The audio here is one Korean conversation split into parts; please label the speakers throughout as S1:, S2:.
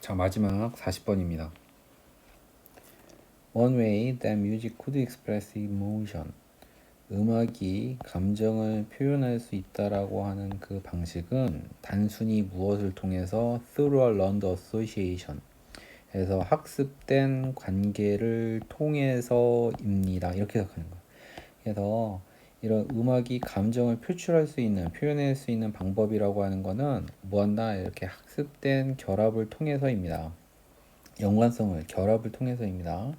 S1: 자, 마지막 40번입니다. One way that music could express emotion. 음악이 감정을 표현할 수 있다라고 하는 그 방식은 단순히 무엇을 통해서 through a learned association 해서 학습된 관계를 통해서입니다. 이렇게 해석하는 거예요. 그래서 이런 음악이 감정을 표출할 수 있는, 표현할 수 있는 방법이라고 하는 거는 무한다 이렇게 학습된 결합을 통해서입니다. 연관성을 결합을 통해서입니다.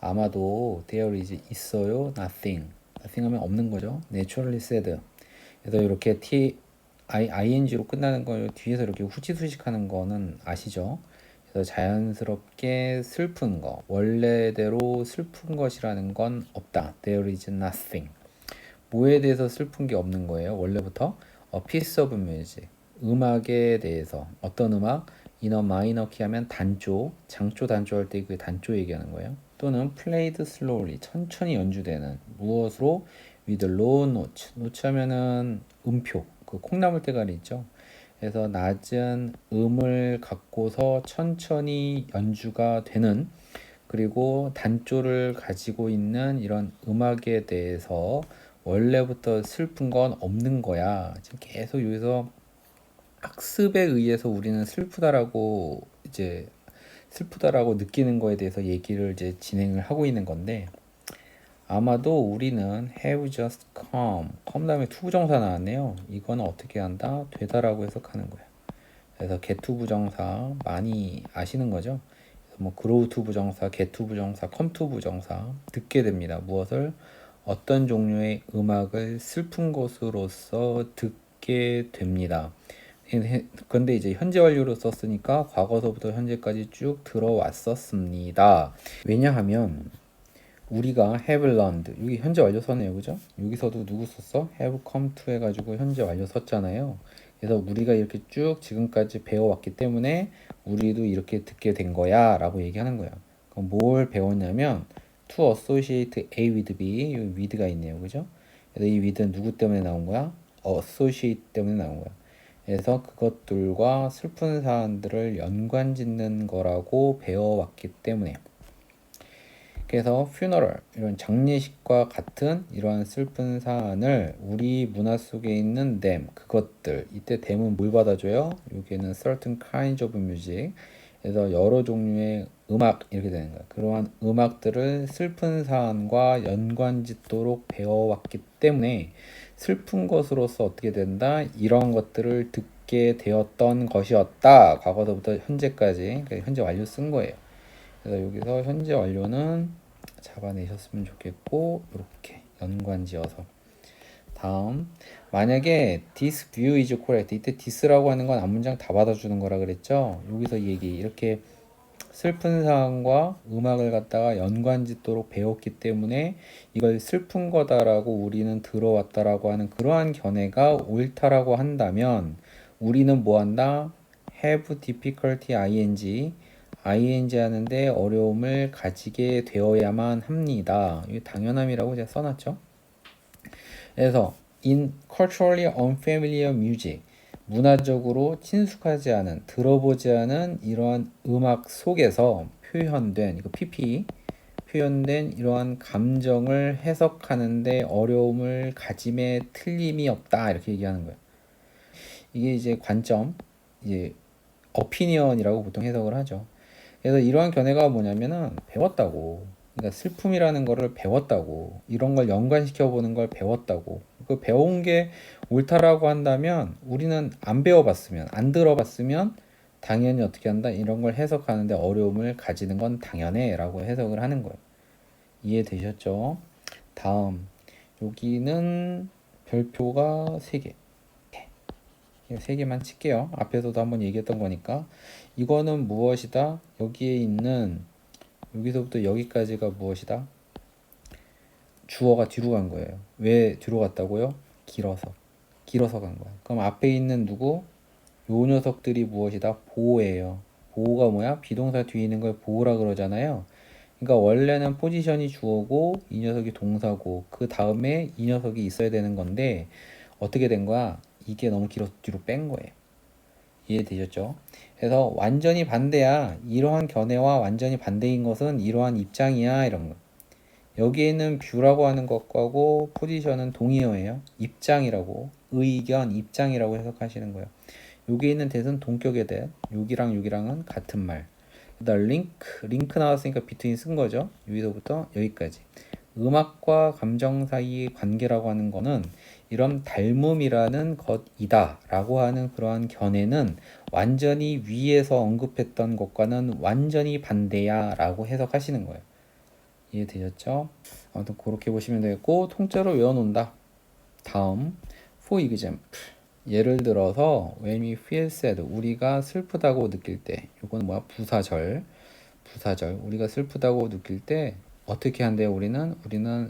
S1: 아마도 there is 있어요, nothing. nothing 하면 없는 거죠. naturally said. 그래서 이렇게 ing로 끝나는 걸 뒤에서 이렇게 후치수식하는 거는 아시죠? 그래서 자연스럽게 슬픈 거, 원래대로 슬픈 것이라는 건 없다. There is nothing. 뭐에 대해서 슬픈 게 없는 거예요? 원래부터 a piece of music. 음악에 대해서 어떤 음악? in a minor key 하면 단조, 장조 단조 할 때 그 단조 얘기하는 거예요. 또는 played slowly, 천천히 연주되는 무엇으로? with low notes. notes 하면은 음표, 그 콩나물 대가리 있죠. 그래서 낮은 음을 갖고서 천천히 연주가 되는, 그리고 단조를 가지고 있는 이런 음악에 대해서 원래부터 슬픈 건 없는 거야. 지금 계속 여기서 학습에 의해서 우리는 슬프다라고 느끼는 거에 대해서 얘기를 이제 진행을 하고 있는 건데, 아마도 우리는 have just come 다음에 투부정사 나왔네요. 이거는 어떻게 한다? 되다라고 해석하는 거예요. 그래서 get 부정사 많이 아시는 거죠? 뭐 grow to 부정사, get to 부정사, come to 부정사 듣게 됩니다. 무엇을? 어떤 종류의 음악을 슬픈 것으로서 듣게 됩니다. 근데 이제 현재 완료로 썼으니까 과거서부터 현재까지 쭉 들어왔었습니다. 왜냐하면 우리가 have learned, 여기 현재 완료 썼네요, 그죠? 여기서도 누구 썼어? have come to 해가지고 현재 완료 썼잖아요. 그래서 우리가 이렇게 쭉 지금까지 배워왔기 때문에 우리도 이렇게 듣게 된 거야 라고 얘기하는 거예요. 그럼 뭘 배웠냐면 to associate A with B, 여기 with가 있네요, 그죠? 그래서 이 with는 누구 때문에 나온 거야? associate 때문에 나온 거야. 그래서 그것들과 슬픈 사안들을 연관 짓는 거라고 배워왔기 때문에, 그래서 funeral, 이런 장례식과 같은 이러한 슬픈 사안을 우리 문화 속에 있는 them, 그것들, 이때 them은 뭘 받아줘요? 여기에는 certain kinds of music, 그래서 여러 종류의 음악 이렇게 되는 거야. 그러한 음악들을 슬픈 사안과 연관짓도록 배워왔기 때문에 슬픈 것으로서 어떻게 된다? 이런 것들을 듣게 되었던 것이었다. 과거서부터 현재까지, 그러니까 현재 완료 쓴 거예요. 그래서 여기서 현재 완료는 잡아내셨으면 좋겠고, 이렇게 연관지어서. 다음, 만약에 this view is correct, 이때 this라고 하는 건 앞문장 다 받아주는 거라 그랬죠. 여기서 얘기 이렇게 슬픈 상황과 음악을 갖다가 연관짓도록 배웠기 때문에 이걸 슬픈 거다라고 우리는 들어왔다라고 하는 그러한 견해가 옳다라고 한다면 우리는 뭐 한다? have difficulty ing 하는데 어려움을 가지게 되어야만 합니다. 이게 당연함이라고 제가 써놨죠. 그래서 in culturally unfamiliar music, 문화적으로 친숙하지 않은, 들어보지 않은 이러한 음악 속에서 표현된, 이거 PP, 표현된 이러한 감정을 해석하는데 어려움을 가짐에 틀림이 없다, 이렇게 얘기하는 거예요. 이게 이제 관점, 이제 어피니언이라고 보통 해석을 하죠. 그래서 이러한 견해가 뭐냐면은 배웠다고. 그러니까 슬픔이라는 거를 배웠다고. 이런 걸 연관시켜 보는 걸 배웠다고. 그 배운 게 옳다라고 한다면 우리는 안 배워봤으면, 안 들어봤으면 당연히 어떻게 한다? 이런 걸 해석하는데 어려움을 가지는 건 당연해 라고 해석을 하는 거예요. 이해되셨죠? 다음, 여기는 별표가 3개. 3개만 칠게요. 앞에서도 한번 얘기했던 거니까. 이거는 무엇이다? 여기에 있는 여기서부터 여기까지가 무엇이다? 주어가 뒤로 간 거예요. 왜 뒤로 갔다고요? 길어서 간 거야. 그럼 앞에 있는 누구? 요 녀석들이 무엇이다? 보호예요. 보호가 뭐야? 비동사 뒤에 있는 걸 보호라 그러잖아요. 그러니까 원래는 포지션이 주어고 이 녀석이 동사고 그 다음에 이 녀석이 있어야 되는 건데 어떻게 된 거야? 이게 너무 길어서 뒤로 뺀 거예요. 이해되셨죠? 그래서 완전히 반대야. 이러한 견해와 완전히 반대인 것은 이러한 입장이야. 이런 거. 여기에 있는 뷰라고 하는 것과고 포지션은 동의어예요. 입장이라고. 의견, 입장이라고 해석하시는 거예요. 여기에 있는 대은 동격의 대. 여기랑 여기랑은 같은 말. 그다음 링크 나왔으니까 비트윈 쓴 거죠. 여기서부터 여기까지. 음악과 감정 사이의 관계라고 하는 거는 이런 닮음이라는 것이다 라고 하는 그러한 견해는 완전히 위에서 언급했던 것과는 완전히 반대야 라고 해석하시는 거예요. 이해되셨죠? 아무튼 그렇게 보시면 되겠고, 통째로 외워놓는다. 다음 for example, 예를 들어서 when we feel sad, 우리가 슬프다고 느낄 때, 이건 뭐야? 부사절. 우리가 슬프다고 느낄 때 어떻게 한대요? 우리는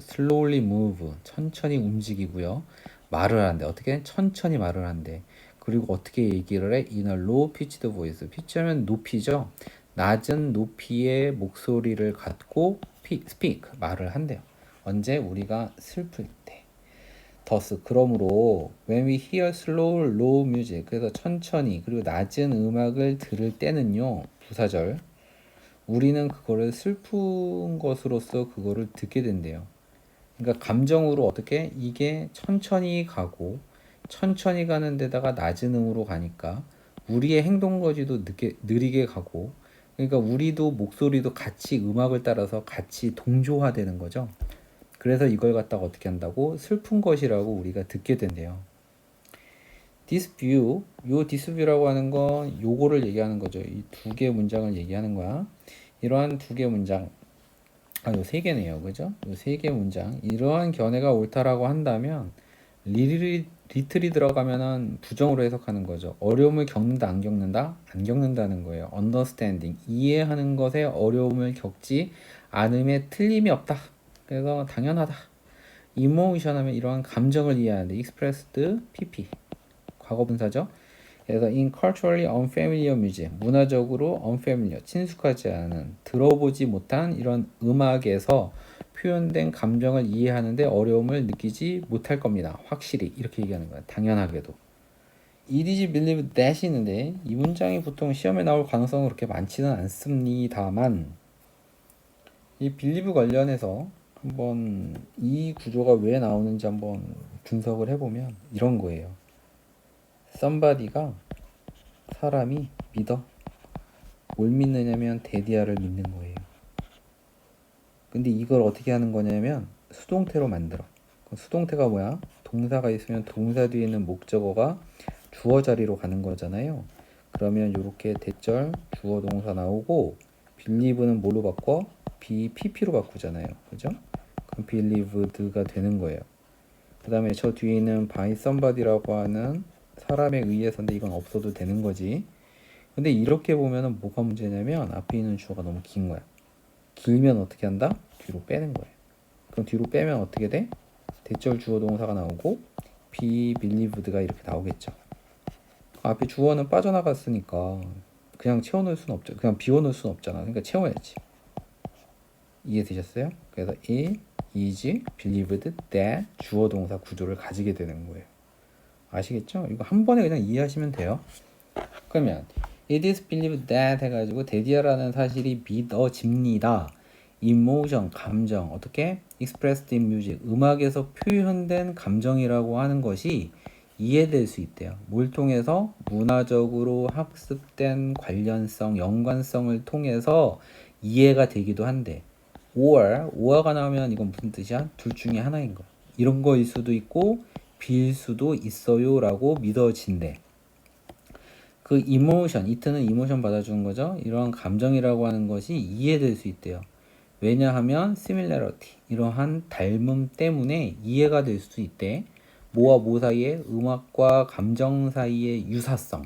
S1: slowly move, 천천히 움직이고요. 말을 한대. 어떻게? 천천히 말을 한대. 그리고 어떻게 얘기를 해? in a low pitched voice. 피치하면 높이죠. 낮은 높이의 목소리를 갖고 speak, 말을 한대요. 언제? 우리가 슬플 때. thus, 그러므로 when we hear low music, 그래서 천천히 그리고 낮은 음악을 들을 때는요. 부사절. 우리는 그거를 슬픈 것으로서 그거를 듣게 된대요. 그러니까 감정으로 어떻게 이게 천천히 가고 천천히 가는 데다가 낮은 음으로 가니까 우리의 행동 거지도 느리게 가고, 그러니까 우리도 목소리도 같이 음악을 따라서 같이 동조화되는 거죠. 그래서 이걸 갖다가 어떻게 한다고? 슬픈 것이라고 우리가 듣게 된대요. this view, 요 this view라고 하는 건 요거를 얘기하는 거죠. 이 두 개의 문장을 얘기하는 거야. 이러한 두 개 문장, 요 세 개네요, 그죠? 요 세 개 문장, 이러한 견해가 옳다라고 한다면 리틀이 들어가면은 부정으로 해석하는 거죠. 어려움을 겪는다, 안 겪는다? 안 겪는다는 거예요. understanding, 이해하는 것에 어려움을 겪지 않음에 틀림이 없다. 그래서 당연하다. emotion 하면 이러한 감정을 이해하는데 expressed, pp, 과거분사죠. 그래서 in culturally unfamiliar music, 문화적으로 unfamiliar, 친숙하지 않은, 들어보지 못한 이런 음악에서 표현된 감정을 이해하는데 어려움을 느끼지 못할 겁니다. 확실히 이렇게 얘기하는 거야. 당연하게도. It is believed that 있는데 이 문장이 보통 시험에 나올 가능성은 그렇게 많지는 않습니다만, 이 believe 관련해서 한번 이 구조가 왜 나오는지 한번 분석을 해보면 이런 거예요. somebody가, 사람이 믿어. 뭘 믿느냐면 데디아를 믿는 거예요. 근데 이걸 어떻게 하는 거냐면 수동태로 만들어. 수동태가 뭐야? 동사가 있으면 동사 뒤에 있는 목적어가 주어 자리로 가는 거잖아요. 그러면 이렇게 대절 주어 동사 나오고 believe는 뭘로 바꿔? BPP로 바꾸잖아요. 그죠? 그럼 believed가 되는 거예요. 그 다음에 저 뒤에 있는 by somebody라고 하는 사람에 의해서인데 이건 없어도 되는 거지. 근데 이렇게 보면은 뭐가 문제냐면 앞에 있는 주어가 너무 긴 거야. 길면 어떻게 한다? 뒤로 빼는 거예요. 그럼 뒤로 빼면 어떻게 돼? 대절 주어 동사가 나오고 be believed가 이렇게 나오겠죠. 앞에 주어는 빠져나갔으니까 그냥 채워넣을 수는 없죠. 그냥 비워넣을 수는 없잖아. 그러니까 채워야지. 이해되셨어요? 그래서 it is believed that 주어 동사 구조를 가지게 되는 거예요. 아시겠죠? 이거 한 번에 그냥 이해하시면 돼요. 그러면 it is believed that 해가지고 데디아라는 사실이 믿어집니다. emotion, 감정, 어떻게? expressed in music, 음악에서 표현된 감정이라고 하는 것이 이해될 수 있대요. 뭘 통해서? 문화적으로 학습된 관련성, 연관성을 통해서 이해가 되기도 한데, or가 나오면 이건 무슨 뜻이야? 둘 중에 하나인 거. 이런 거일 수도 있고 빌 수도 있어요 라고 믿어진대. 그 이모션, 이트는 이모션 받아주는 거죠. 이러한 감정이라고 하는 것이 이해될 수 있대요. 왜냐하면 similarity, 이러한 닮음 때문에 이해가 될 수 있대. 뭐와 뭐 사이에? 음악과 감정 사이의 유사성.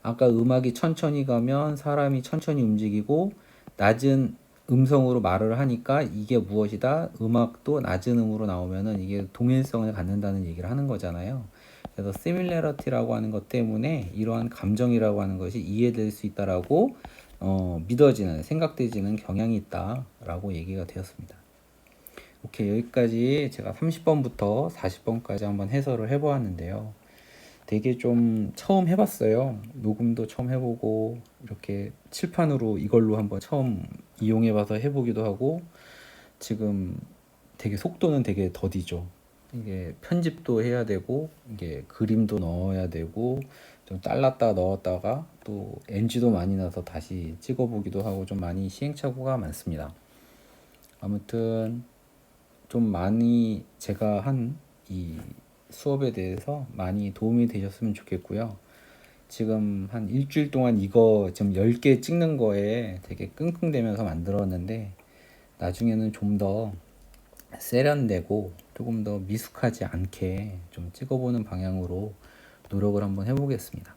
S1: 아까 음악이 천천히 가면 사람이 천천히 움직이고 낮은 음성으로 말을 하니까 이게 무엇이다? 음악도 낮은 음으로 나오면은 이게 동일성을 갖는다는 얘기를 하는 거잖아요. 그래서 similarity라고 하는 것 때문에 이러한 감정이라고 하는 것이 이해될 수 있다라고 믿어지는, 생각되지는 경향이 있다라고 얘기가 되었습니다. 오케이, 여기까지 제가 30번부터 40번까지 한번 해설을 해보았는데요. 되게 좀 처음 해봤어요. 녹음도 처음 해보고 이렇게 칠판으로 이걸로 한번 처음 이용해봐서 해보기도 하고 지금 되게 속도는 되게 더디죠. 이게 편집도 해야 되고 이게 그림도 넣어야 되고 좀 잘랐다 넣었다가 또 NG도 많이 나서 다시 찍어보기도 하고 좀 많이 시행착오가 많습니다. 아무튼 좀 많이 제가 한 이 수업에 대해서 많이 도움이 되셨으면 좋겠고요. 지금 한 일주일 동안 이거 지금 10개 찍는 거에 되게 끙끙대면서 만들었는데 나중에는 좀 더 세련되고 조금 더 미숙하지 않게 좀 찍어보는 방향으로 노력을 한번 해보겠습니다.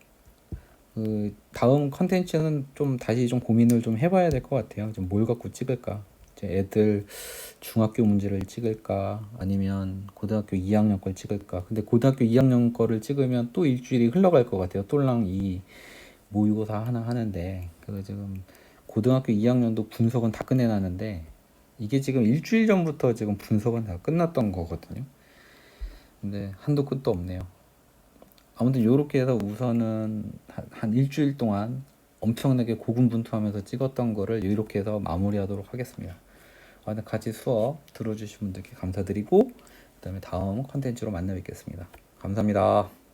S1: 그 다음 컨텐츠는 좀 다시 좀 고민을 좀 해봐야 될 것 같아요. 좀 뭘 갖고 찍을까? 이제 애들 중학교 문제를 찍을까? 아니면 고등학교 2학년 걸 찍을까? 근데 고등학교 2학년 거를 찍으면 또 일주일이 흘러갈 것 같아요. 똘랑 이 모의고사 하나 하는데 그 지금 고등학교 2학년도 분석은 다 끝내놨는데 이게 지금 일주일 전부터 지금 분석은 다 끝났던 거거든요. 근데 한도 끝도 없네요. 아무튼 요렇게 해서 우선은 한 일주일 동안 엄청나게 고군분투하면서 찍었던 거를 이렇게 해서 마무리하도록 하겠습니다. 같이 수업 들어주신 분들께 감사드리고 그다음에 다음 컨텐츠로 만나 뵙겠습니다. 감사합니다.